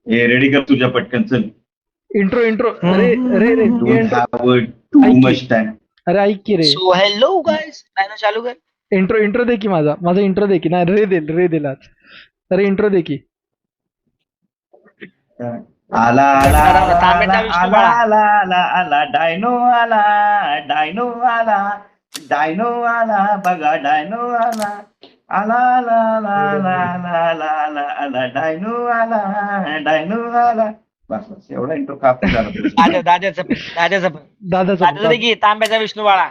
हे रेडी कर तुझ्या पटकन चल. Intro intro. अरे रे रे Don't have too ऐक की. much time. अरे ऐक की रे. सो हॅलो गाईज डायनो चालू कर. इंट्रो इंट्रो दे की माझा इंट्रो दे की. नाही रे दिला. अरे इंट्रो दे की. आला आला आला तांब्याचा आला विष्णू आला बाळा. आला आला आला डायनो आला डायनो आला डायनो आला बघा डायनो आला आला आला आला आला आला आला आला आला डायनो आला. बस एवढा इंट्रो कापून झाला तुझा. दाद्याचं दादाचा दे की तांब्याचा विष्णू बाळा.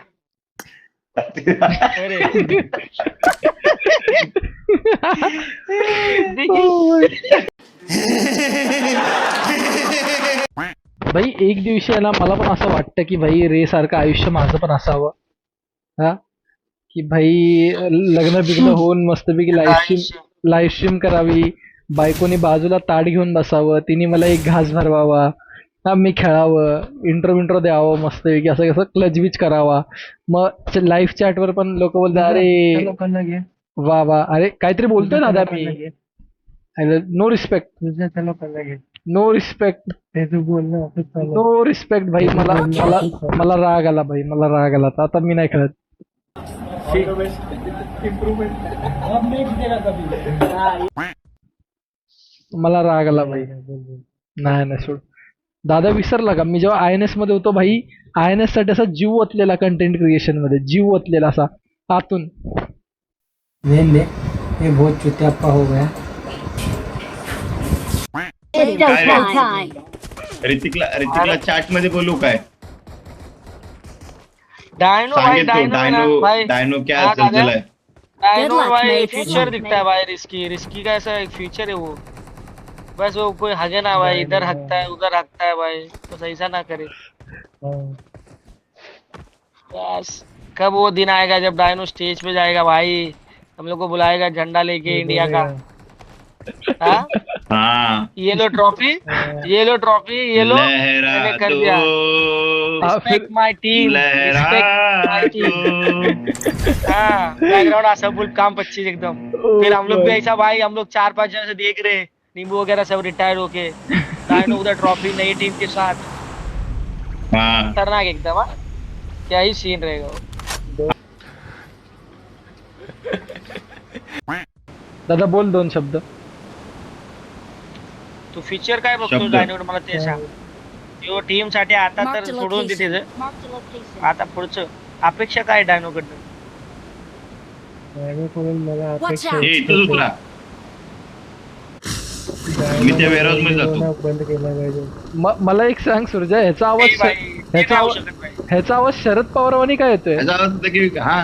भाई एक दिवशी आहे ना मला पण असं वाटतं की भाई रे सारखं आयुष्य माझं पण असावं. हा की भाई लग्न बिग्न होऊन मस्तपैकी लाईव्ह स्ट्रीम करावी. बायकोनी बाजूला ताट घेऊन बसावं. तिने मला एक घास भरवावा. हा मी खेळावं. इंट्रो द्यावं मस्तपैकी. असं कसं क्लचबीच करावा. मग लाईव्ह चॅटवर पण लोक बोलतात अरे वा वा. अरे काहीतरी बोलतोय दादा मी. No respect. No respect. No respect भाई. मला राग आला भाई. मला राग आला. आता मी नाही खेळत. मला राग आला भाई. नाही सोड. दादा विसरला का मी जेव्हा INS मध्ये होतो भाई. INS साठी असा जीव ओतलेला कंटेंट क्रिएशन मध्ये. जीव ओतलेला असा आतून. ये बहुत चुतियाप्पा हो गया. ऋतिकला चॅट मध्ये बोलू काय? डायनो सांगेल तो डायनो भाई. डायनो क्या हाँ, चल है. डायनो luck, भाई mate. फ्यूचर दिखता है भाई. रिस्की का ऐसा एक फ्यूचर है वो. बस वो कोई हगे ना भाई. इधर हकता है उधर हकता है भाई. तो ऐसा ना करे. बस कब वो दिन आएगा जब डायनो स्टेज पे जाएगा भाई. हम लोग को बुलाएगा झंडा लेके इंडिया का. हाँ हाँ ये लो ट्रॉफी ये लो. मैंने लहरा कर दिया. दो रिस्पेक्ट माय टीम. लहरा रिस्पेक्ट माय टीम. दो. हाँ बैकग्राउंड ऐसा फुल काम 25 एकदम. फिर हम लोग भी ऐसा भाई. हम लोग 4-5 जन से देख रहे हैं. नींबू वगैरह सब रिटायर्ड होके. डायनो उधर ट्रॉफी नई टीम के साथ. हाँ खतरनाक एकदम. हाँ क्या ही सीन रहेगा वो. दादा बोल 2 शब्द. तू फीचर काय बघतो शब्द. डायनोवर मला ते सांग. तो टीम साठी आता तर सोडून दे त्याचं. आता पुढचं अपेक्षा काय डायनोकडनं. Watch out! हे इथंच उतरा. मी त्या वेअरहाऊस मध्ये जातो. बंद केला पाहिजे. मला एक सांग सुरजा. ह्याचा आवाज नाही भाई, ते ह्याचा नाही होऊ आवाज शकत भाई. ह्याचा आवाज शरद पवारवानी काय येतोय. याचा अर्थ होता की हा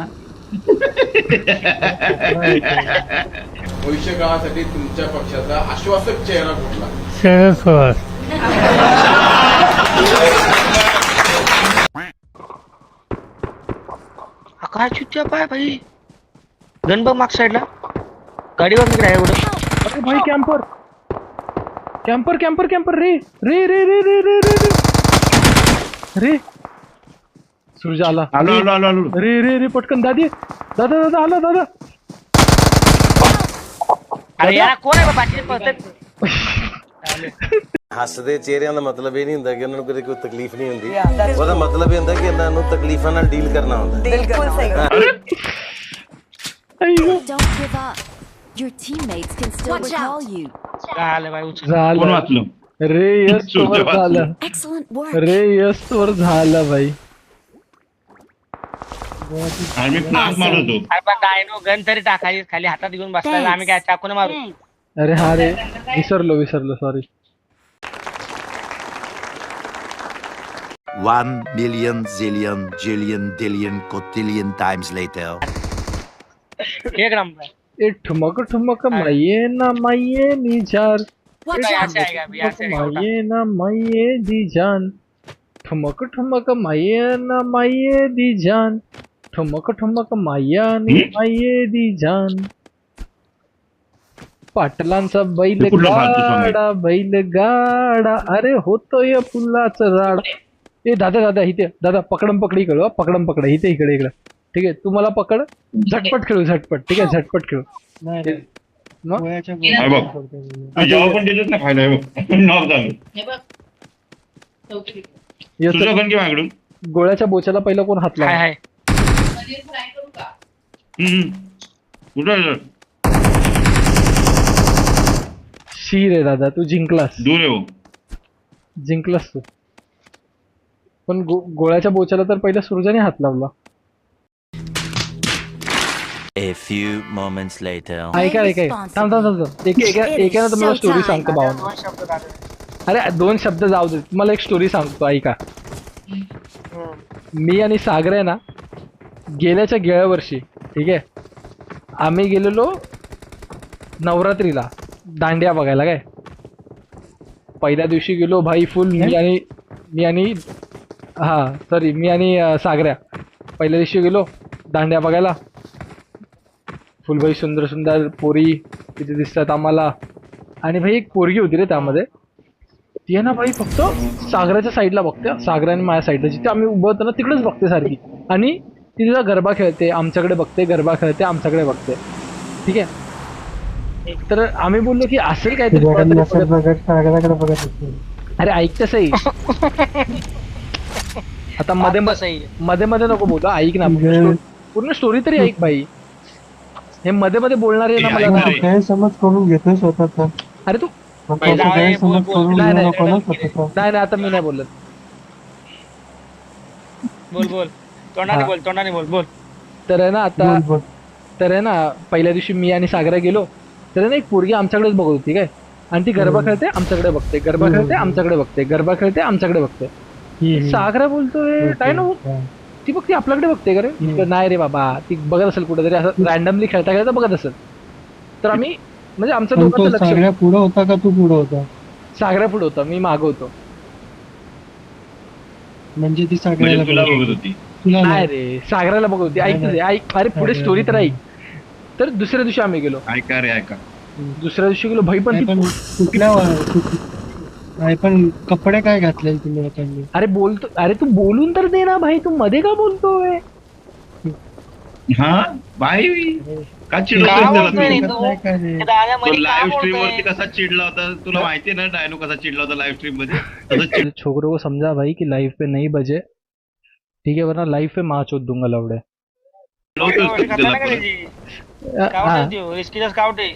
भविष्य काळासाठी तुमच्या पक्षाचा आश्वासक चेहरा कुठला? शरद पवार. काय चुत्या पाय भाई. गन बघ माग साईडला. गाडीवर निघाय एवढं. अरे भाई कॅम्पर रे रे रे रे रे रे रे रे. सुरजा आला. आलो रे पटकन दादा आला दादा. अरे यार कोण आहे बाकी पळतात. ਹੱਸਦੇ ਚਿਹਰਿਆਂ ਦਾ ਮਤਲਬ ਇਹ ਨਹੀਂ ਹੁੰਦਾ ਕਿ ਉਹਨਾਂ ਨੂੰ ਕਦੇ ਕੋਈ ਤਕਲੀਫ ਨਹੀਂ ਹੁੰਦੀ. ਉਹਦਾ ਮਤਲਬ ਇਹ ਹੁੰਦਾ ਕਿ ਇਹਨਾਂ ਨੂੰ ਤਕਲੀਫਾਂ ਨਾਲ ਡੀਲ ਕਰਨਾ ਹੁੰਦਾ. Don't give up. Your teammates can still recall you. झालं भाई उचल. कोण झालं वाचलो? रे यस वर झालं. Excellent work. रे यस वर झालं भाई. आम्ही क्लास मारतो. अरे पण डायनो गन तरी टाकायची खाली हातात घेऊन बसला. आम्ही काय चाकून मारू. अरे हा रे विसरलो sorry. 1 million zillion jillion dillion cotillion times later. एक नंबर. ए ठुमक माये ना माये निजार. Watch out! ऐसे आएगा अभी ऐसे आएगा. माये ना माये दी जान. ठुमक माये ना माये दी जान. ठुमक माया नी माये दी जान. पाटलांचा बैल गाडा अरे होतोय फुलाचं राड. ए दादा इथे पकडम पकडी खेळू. पकडम पकड इकडे ठीक आहे. तू मला पकड. झटपट खेळू. ठीक आहे झटपट खेळू. मग हे बघ तू जेव्हा पण देतोस ना खायला हे बघ नॉक झालं येतो. तुझं पण घे माझ्याकडून गोळ्याच्या बोच्याला पहिला कोण हात हाय लावा? हाय कुठं आहे सर? शी रे दादा, तू जिंकलास. दूर आहे हो. जिंकलास तू. पण गोळ्याच्या बोच्याला तर पहिला सूरजाने हात लावला. A few moments later. ऐका थांब. एकानं तुम्हाला स्टोरी सांगतो भावानं. दोन शब्द झाले. अरे 2 शब्द जाऊ दे, तुम्हाला एक स्टोरी सांगतो ऐका. मी आणि सागर आहे ना, गेल्याच्या वर्षी ठीक आहे, आम्ही गेलेलो नवरात्रीला दांडिया बघायला. काय पहिल्या दिवशी गेलो भाई फुल. मी आणि सागऱ्या पहिल्या दिवशी गेलो दांडिया बघायला. फुल भाई सुंदर सुंदर पोरी तिथे दिसतात आम्हाला. आणि भाई एक पोरगी होती रे त्यामध्ये, ती आहे ना भाई फक्त सागराच्या साईडला बघते, सागरा आणि माझ्या साईडला जिथे आम्ही उभं होतो ना तिकडेच बघते सारखी. आणि ती तिला गरबा खेळते आमच्याकडे बघते, गरबा खेळते आमच्याकडे बघते. ठीक आहे, तर आम्ही बोललो की असेल काहीतरी. अरे ऐक तसं आता मध्ये नको बोलू, ऐक ना पूर्ण स्टोरी तरी ऐक भाई. हे मध्ये बोलणार आहे ना मला ना. गैरसमज करून घेतोय स्वतःचा. अरे तू नाही आता मी नाही बोलत. बोल तोंडाने बोल. तर आहे ना आता, तर आहे ना पहिल्या दिवशी मी आणि सागरा गेलो, तर आहे ना एक पोरगी आमच्याकडेच बघत होती काय. आणि ती गरबा खेळते आमच्याकडे बघते, गरबा खेळते आमच्याकडे बघते, गरबा खेळते आमच्याकडे बघते. सागरा बोलतोय काय ना, ती बघ ती आपल्याकडे बघते का रे. नाही रे बाबा, ती बघत असेल कुठेतरी असं रॅन्डमली खेळता बघत असेल. तर आम्ही म्हणजे आमच्या दोघांचं लक्ष. पुढे होता का तू पुढे होता? सागरा पुढे होता, मी मागं होतो. म्हणजे ती म्हणजे तुला बघत होती. नाही रे, सागराला बघत होती. ऐक अरे पुढे स्टोरी तर ऐक. तर दुसऱ्या दिवशी आम्ही गेलो. ऐका दुसऱ्या दिवशी गेलो भाई. पण कुठल्या पण कपडे काय घातले तुम्ही लोकांनी? अरे तू बोलून तर दे ना भाई, तू मध्ये का बोलतोय? हा बाई का चिडला लाईव्ह स्ट्रीम वरती कसा चिडला होता तुला माहितीये ना. डायनो कसा चिडला होता लाईव्ह स्ट्रीम मध्ये. छोकरों को समझा भाई कि लाइफ पे नहीं बजे, ठीक है, वरना लाइफ पे माँ चोद दूंगा लवड़े. स्काउट आहे.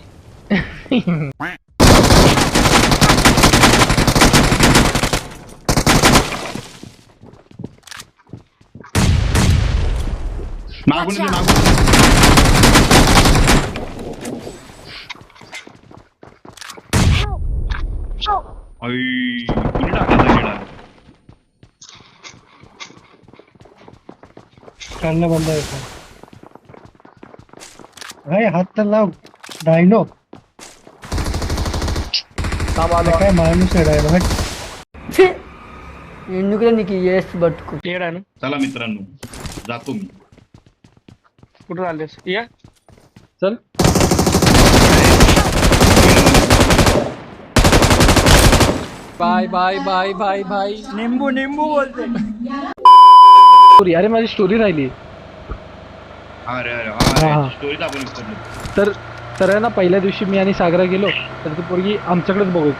मागून कुणी टाकला गेला. काढणं बंद आहे. हात तर लाव डायनो. काय माणूस आहे डायनो. चला मित्रांनो जातो मी. कुठं चाललेस? या चल बाय. निंबू बोलते. अरे माझी स्टोरी राहिली. अरे स्टोरी आपण विसरलो. तर आहे ना पहिल्या दिवशी मी आणि सागरा गेलो, तर ती पोरगी आमच्याकडेच बघत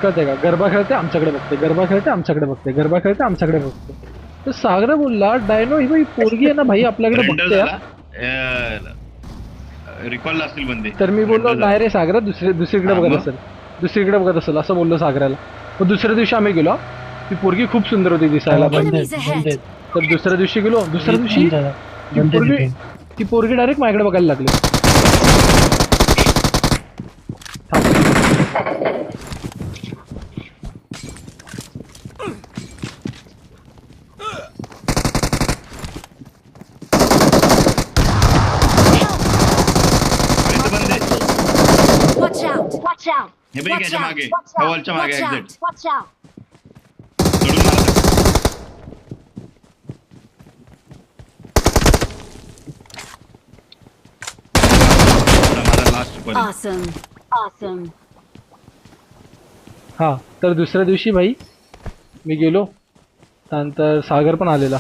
कळते का, गरबा खेळते आमच्याकडे बघते, गरबा खेळते आमच्याकडे बघते, गरबा खेळते आमच्याकडे बघते. तर सागरा बोलला डायनो ही बाई पोरगी आहे ना भाई आपल्याकडे बघते. रिकॉल असतील बंदे. तर मी बोललो नाही रे सागरा, दुसरीकडे बघत असेल असं बोललो सागराला. मग दुसऱ्या दिवशी आम्ही गेलो, ती पोरगी खूप सुंदर होती दिसायला. Enemies ahead. तर दुसऱ्या दिवशी गेलो, दुसऱ्या दिवशी ती पोरगी डायरेक्ट माझ्याकडे बघायला लागली. Watch out! हे बघ याच्या मागे, Watch ह्या out! वॉलच्या मागे Watch exit. out! Watch out! चढून मारा. माझा लास्ट पॉइंट. Awesome! हा तर दुसऱ्या दिवशी भाई मी गेलो, त्यानंतर सागर पण आलेला.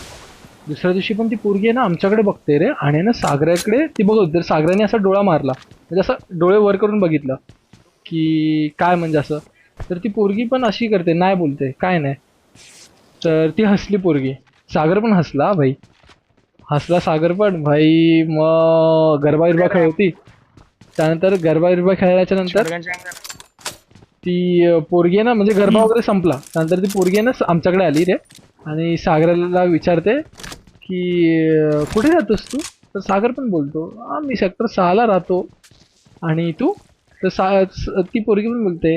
दुसऱ्या दिवशी पण ती पोरगी आहे ना आमच्याकडे बघते रे, आणि ना सागराकडे ती बघत होती. तर सागराने असा डोळा मारला, म्हणजे असं डोळे वर करून बघितलं की काय म्हणजे असं. तर ती पोरगी पण अशी करते, नाही बोलते काय नाही. तर ती हसली पोरगी, सागर पण हसला भाई, हसला सागर पण भाई. मग गरबा गिरबा खेळवती. त्यानंतर गरबा गिरबा खेळल्याच्या नंतर ती पोरगी आहे ना, म्हणजे गरबा वगैरे संपला त्यानंतर ती पोरगी आहे ना आमच्याकडे आली रे, आणि सागरला विचारते की कुठे राहतोस तू. तर सागर पण बोलतो मी सेक्टर 6ला राहतो. आणि तू. तर ती पोरगी पण बोलते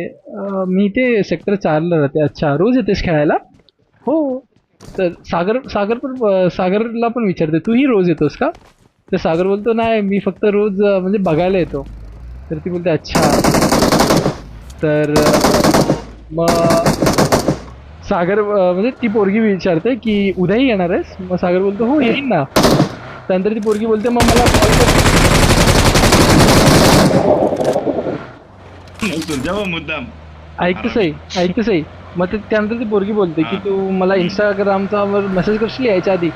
मी ते सेक्टर 4ला राहते. अच्छा, रोज येतेस खेळायला. हो. तर सागरला पण विचारते तूही रोज येतोस का. तर सागर बोलतो नाही, मी फक्त रोज म्हणजे बघायला येतो. तर ती बोलते अच्छा. तर मग सागर म्हणजे ती पोरगी विचारते की उद्याही येणार आहेस. मग सागर बोलतो हो येईन ना. त्यानंतर ती पोरगी बोलते मग मला कॉल कर. तुझ्या मुद्दाम ऐकतोसही. मग त्यानंतर ती पोरगी बोलते की तू मला इंस्टाग्रामचा वर मेसेज करशील यायच्या आधी.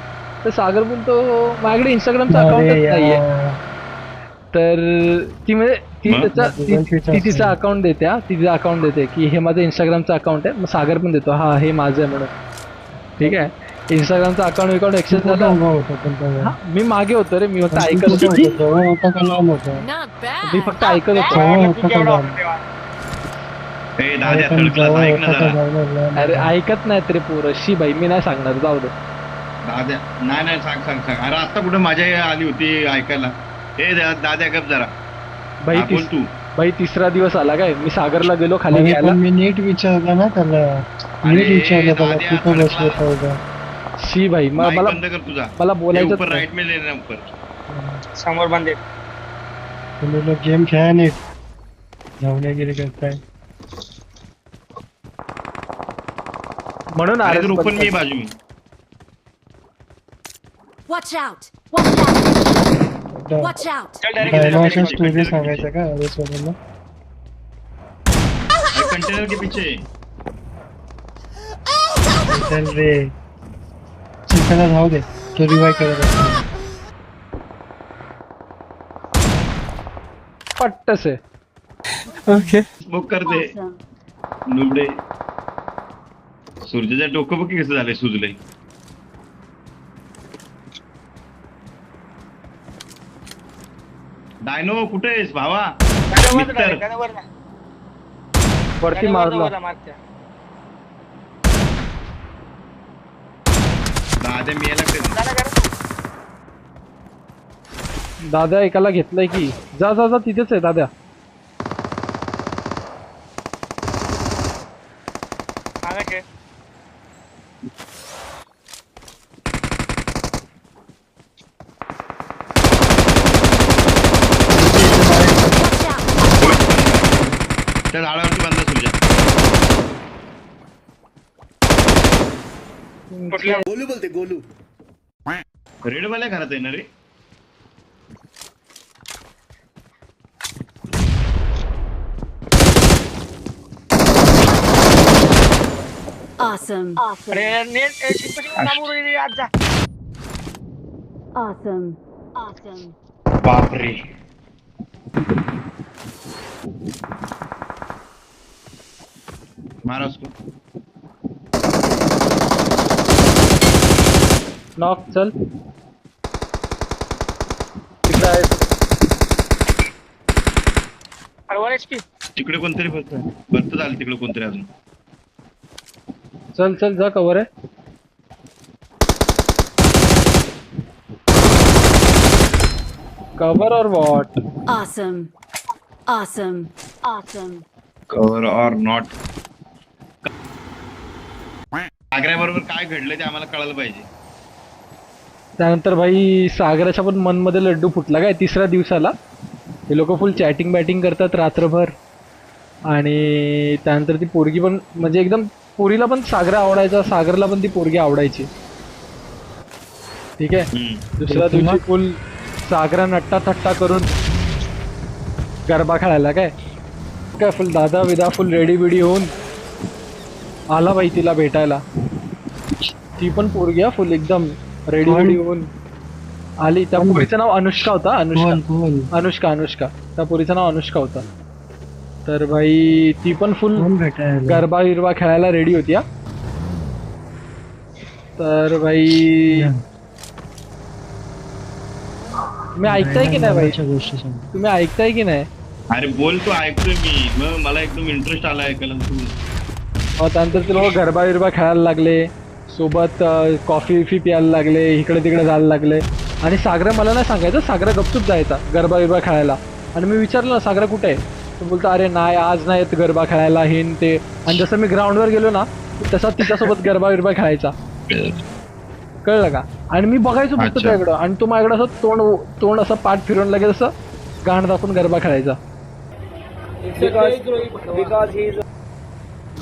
तर सागर बोलतो माझ्याकडे इंस्टाग्रामचा अकाउंटच नाहीये. तर ती म्हणजे ती तिचा अकाउंट देते. तिचा अकाउंट देते की हे माझं इंस्टाग्रामचं अकाउंट आहे. मग सागर पण देतो हा हे माझं आहे म्हणून. ठीक आहे. इंस्टाग्रामचा अकाउंट एक्सेस झाला. मी मागे होतो रे, मी फक्त ऐकत होतो. Not bad. मी फक्त ऐकत होतो. अरे ऐकत नाहीत रे पोरं. शी भाई मी नाही सांगणार, जाऊ दे. दाद्या नाही सांग. अरे आता कुठं माझ्या आली होती ऐकायला. हे दाद्या गप जरा. बोल तू. भाई तिसरा दिवस आला काय, मी सागरला गेलो खाली घ्यायला. मी नीट विचारलं ना त्याला, नीट विचारलं त्याला कुठं बसवत होता. शी भाई मला बंद कर तुझा. मला बोलायचं ऊपर राइट में लेना ऊपर. समोर बंदे. तुम्ही लोक गेम खेळा नीट, जाऊनगिरी करताय. म्हणून अरे ओपन मी बाजू. Watch out. Watch out. Watch out. Dinosaur story सांगायचं का अरे सोडून. कंटेनर के पीछे. चल रे चिकनला जाऊ दे, तो रिवाय करत असतो. पट्टस आहे. ओके स्मोक करते नुबडे. सूर्याचं डोकं बघ कसं झालंय, सुजलंय. डायनो कुठे आहेस भावा. वरती मारला. दाद्या मी याला दादा एकाला घेतलंय की. जा जा जा तिथेच आहे दादा. त्या झाडावरती बांधला सूर्या. गोलू बोलते गोलू. रेडवाल्या घरात आहे ना रे. Awesome. अरे नेट समोर आज जा. Awesome. Awesome. बापरे. मारा उसको. नॉक. चल तिकडे आहे. अरे 1 HP. तिकडे कोणतरी भरत झालं तिकडे कोणतरी अजून. चल चल जा कवर आहे. Cover or what. Awesome. Awesome. Awesome. Cover or not. सागऱ्याबरोबर काय घडलं ते आम्हाला कळायला पाहिजे. त्यानंतर भाई सागराच्या पण मनमध्ये लड्डू फुटला काय तिसऱ्या दिवसाला. हे लोक फुल चॅटिंग बॅटिंग करतात रात्रभर. आणि त्यानंतर ती पोरगी पण म्हणजे एकदम पोरीला पण सागर आवडायचा, सागरला पण ती पोरगी आवडायची. ठीक आहे. दुसऱ्या दिवशी फुल सागरा नट्टा थट्टा करून गरबा खेळायला काय फुल दादा विदा फुल रेडी बिडी होऊन आला बाई तिला भेटायला. ती पण पोरगी फुल एकदम रेडी कोण? रेडी होऊन आली. त्या कोण? पोरीचं नाव अनुष्का होता. कोण अनुष्का त्या पोरीचं नाव अनुष्का होता. तर भाई ती पण फुल कोण भेटायला गरबा बिरबा खेळायला रेडी होती हा. तर भाई तुम्ही ऐकताय की नाही भाई? गावाच्या गोष्टी सांग. तुम्ही ऐकताय की नाही? अरे बोल तू ऐकतोय मी मग मला एकदम इंटरेस्ट आला ऐकायला तू त्यानंतर ते लोक गरबा बिरबा खेळायला लागले. सोबत कॉफी विफी प्यायला लागले. इकडे तिकडे जायला लागले. आणि सागरा मला नाही सांगायचं. सागरा गपचूप जायचा गरबा बिरबा खेळायला. आणि मी विचारलं ना सागरा कुठे आहे, तो बोलतो अरे नाही आज नाही येत गरबा खेळायला हिन ते. आणि जसं मी ग्राउंडवर गेलो ना तसा तिच्यासोबत गरबा बिरबा खेळायचा. कळलं का? आणि मी बघायचो फक्त अच्छा. त्याकडं. आणि तो माझ्याकडे असं तोंड असं पाठ फिरवून लगेच असं गाण दाखवून गरबा खेळायचा.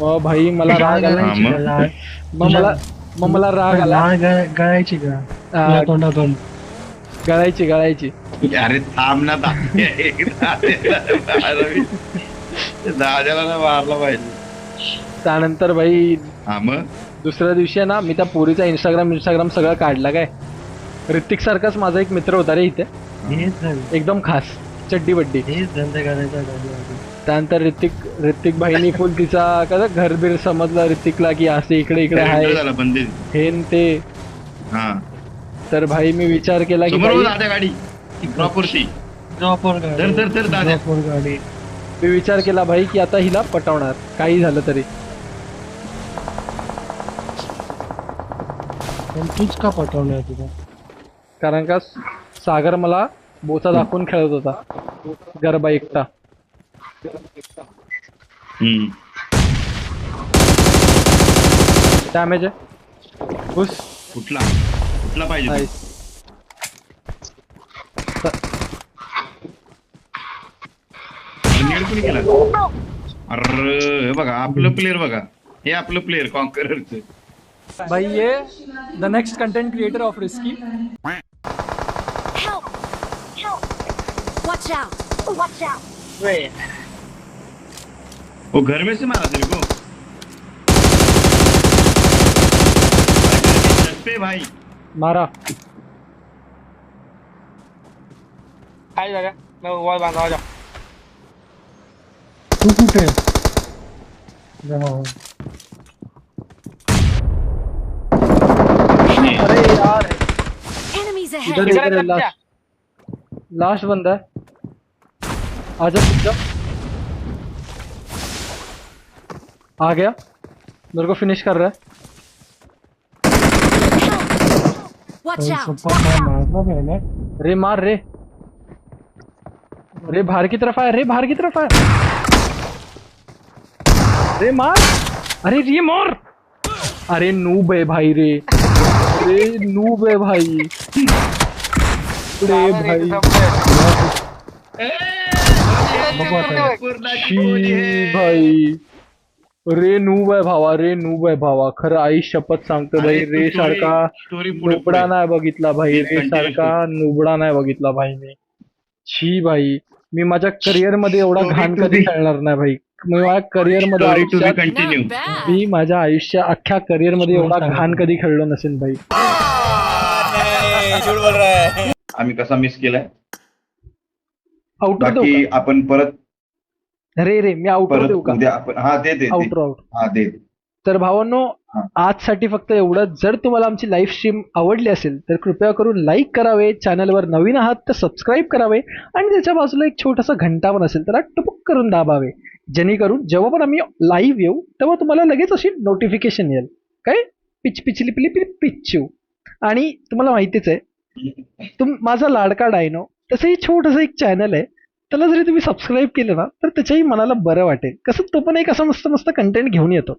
मग भाई मला राग आला. गळायची मग? का लाळ? मग मला राग आला. गळायची का हा. तुझ्या तोंडातून? गळायची अरे थांब ना दादाला ना मारला पाहिजे. त्यानंतर भाई हा मग दुसऱ्या दिवशी आहे ना मी त्या पोरीचा इंस्टाग्राम सगळं काढलं. काय ऋतिक सारखाच माझा एक मित्र होता रे इथे, हेच झालं. एकदम खास चड्डी बड्डी. हेच धंदा करायचा गाडीवाली. त्यानंतर ऋतिक भाईनी फुल तिचा कसं घरबीर समजलं ऋतिकला की असे इकडे इकडे आहे झाला बंदी. हे न ते. हा तर भाई मी विचार केला की समोर भाई, दादा गाडी ड्रॉपवरती ड्रॉपवर गाडी. तर दादा ड्रॉपवर गाडी. मी विचार केला भाई की आता हिला पटवणार काही झालं तरी. पण तूच का पटवणार तुला? कारण का सागर मला बोचा दाखवून खेळत होता गरबा एकटा. डॅमेज आहे घुस. कुठला पाहिजे Nice. नेड कुणी केला? अरे हे बघा आपलं प्लेअर बघा. हे आपलं प्लेअर कॉन्कररचं. भाई ये the next content creator of risky. Help! Watch out! Watch out! वो घर में से मारा तेरे को? छत पे भाई. मारा. खाली जागा मैं वॉल बांधा आ जाओ. तू कुठे? जमा हो. अरे यार Enemies ahead! इधर इधर इधर इधर लास्ट बंदा है. आजा पूजा. आ गया. मेरे को फिनिश कर रहा है. Watch out! सोपा काय मारला नाही ना? रे मार रे. रे बाहर की तरफ आया. रे बाहर की तरफ आया. रे मार. अरे ये मार. अरे नूब है भाई रे. रे नूब है भाई. रे भाई शी भाई. रे नूब आहे भावा. रे नूब आहे भावा. खरं आई शपथ सांगतो भाई. रे सारखा नुबडा नाही बघितला भाई. रे सारखा नुबडा नाही बघितला भाई मी. छी भाई मी माझ्या करिअर मध्ये एवढा घाण कधी खेळणार नाही भाई. मी माझ्या करिअर मध्ये आयुष्यात कंटिन्यू. मी माझ्या अख्ख्या करिअर मध्ये एवढा घाण कधी खेळलो नसेल भाई. आम्ही कसा मिस केलाय आउटर देऊ बाकी आपण परत का? रे मी आउटर देऊ का? उद्या आपण हा दे आउटर आउट. हा दे. तर भावांनो हा. आजसाठी फक्त एवढं. जर तुम्हाला आमची लाईव्ह स्ट्रीम आवडली असेल तर कृपया करून लाईक करावे. चॅनलवर नवीन आहात तर सबस्क्राईब करावे. आणि त्याच्या बाजूला एक छोटासा घंटा पण असेल तर टुपुक करून दाबावे. जेणेकरून जेव्हा पण आम्ही लाईव्ह येऊ तेव्हा तुम्हाला लगेच अशी नोटिफिकेशन येईल. काय पिचली पिली पिच्चू. आणि तुम्हाला माहितीच आहे माझा लाडका डायनो तसंही छोटंसं एक चॅनल आहे. त्याला जरी तुम्ही सबस्क्राईब केलं ना तर त्याच्याही मनाला बरं वाटेल. कसं तो पण एक असं मस्त कंटेंट घेऊन येतो.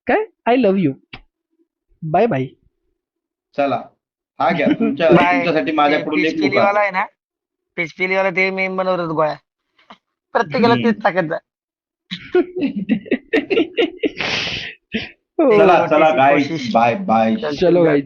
काय I love you. Bye bye. चला हा घ्या तुमच्यासाठी माझ्याकडून एक पिचपिली वाला आहे ना, पिचपिली वाला ते मेन बनवतात गोळ्या. प्रत्येकाला तेच टाकत चला गाईस बाय बाय. चलो गाईस.